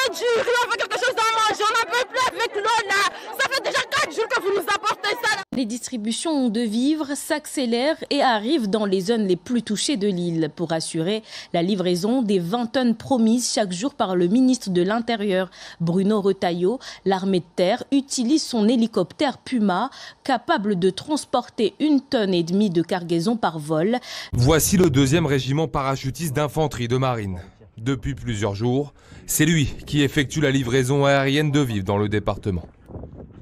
veut du riz, on veut quelque chose à manger, on n'en peut plus avec l'eau là. Ça fait déjà 4 jours que vous nous apportez ça. Les distributions de vivres s'accélèrent et arrivent dans les zones les plus touchées de l'île pour assurer la livraison des 20 tonnes promises chaque jour par le ministre de l'Intérieur. Bruno Retailleau, l'armée de terre utilise son hélicoptère Puma, capable de transporter 1,5 tonne de cargaison par vol. Voici le 2e régiment parachutiste d'infanterie de marine. Depuis plusieurs jours, c'est lui qui effectue la livraison aérienne de vivres dans le département.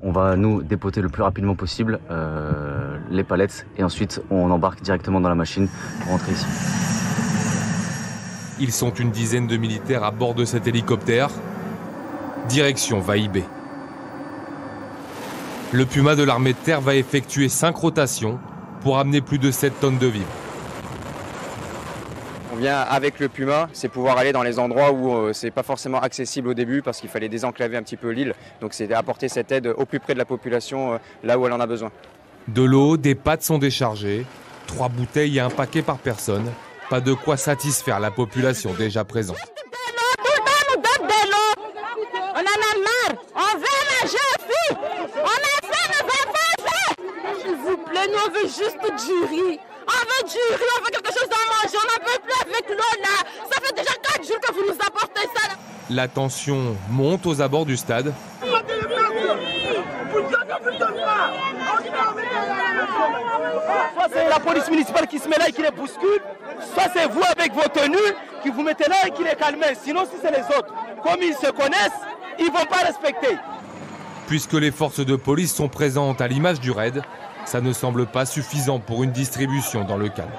On va nous dépoter le plus rapidement possible les palettes et ensuite on embarque directement dans la machine pour rentrer ici. Ils sont une dizaine de militaires à bord de cet hélicoptère. Direction Vaïbé. Le Puma de l'armée de terre va effectuer 5 rotations pour amener plus de 7 tonnes de vivres. On vient avec le Puma, c'est pouvoir aller dans les endroits où c'est pas forcément accessible au début parce qu'il fallait désenclaver un petit peu l'île. Donc c'est apporter cette aide au plus près de la population, là où elle en a besoin. De l'eau, des pâtes sont déchargées, 3 bouteilles et un paquet par personne. Pas de quoi satisfaire la population déjà présente. On en a marre, on veut manger aussi, on a faim, on va pas. S'il vous plaît, nous on veut juste du riz. On veut du riz, on veut quelque chose à manger, on n'en peut plus avec l'eau là. Ça fait déjà 4 jours que vous nous apportez ça là. La tension monte aux abords du stade. Soit c'est la police municipale qui se met là et qui les bouscule, soit c'est vous avec vos tenues qui vous mettez là et qui les calmez. Sinon, si c'est les autres, comme ils se connaissent, ils ne vont pas respecter. Puisque les forces de police sont présentes à l'image du raid, ça ne semble pas suffisant pour une distribution dans le calme.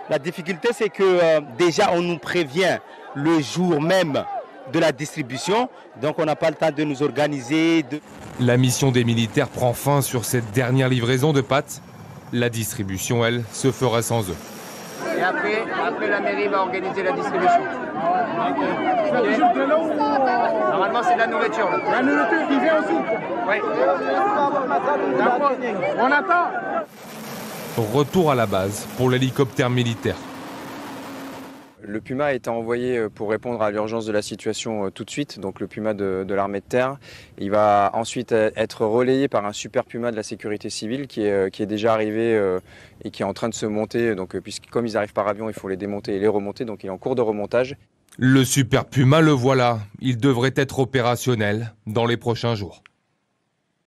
La difficulté, c'est que déjà, on nous prévient le jour même de la distribution, donc on n'a pas le temps de nous organiser. La mission des militaires prend fin sur cette dernière livraison de pâtes. La distribution, elle, se fera sans eux. Et après la mairie va organiser la distribution. Okay. Normalement, c'est de la nourriture. Là. La nourriture qui vient aussi. Oui. On attend. Retour à la base pour l'hélicoptère militaire. Le Puma a été envoyé pour répondre à l'urgence de la situation tout de suite, donc le Puma de l'armée de terre. Il va ensuite être relayé par un super Puma de la sécurité civile qui est déjà arrivé et qui est en train de se monter. Donc, puisque comme ils arrivent par avion, il faut les démonter et les remonter, donc il est en cours de remontage. Le super Puma, le voilà. Il devrait être opérationnel dans les prochains jours.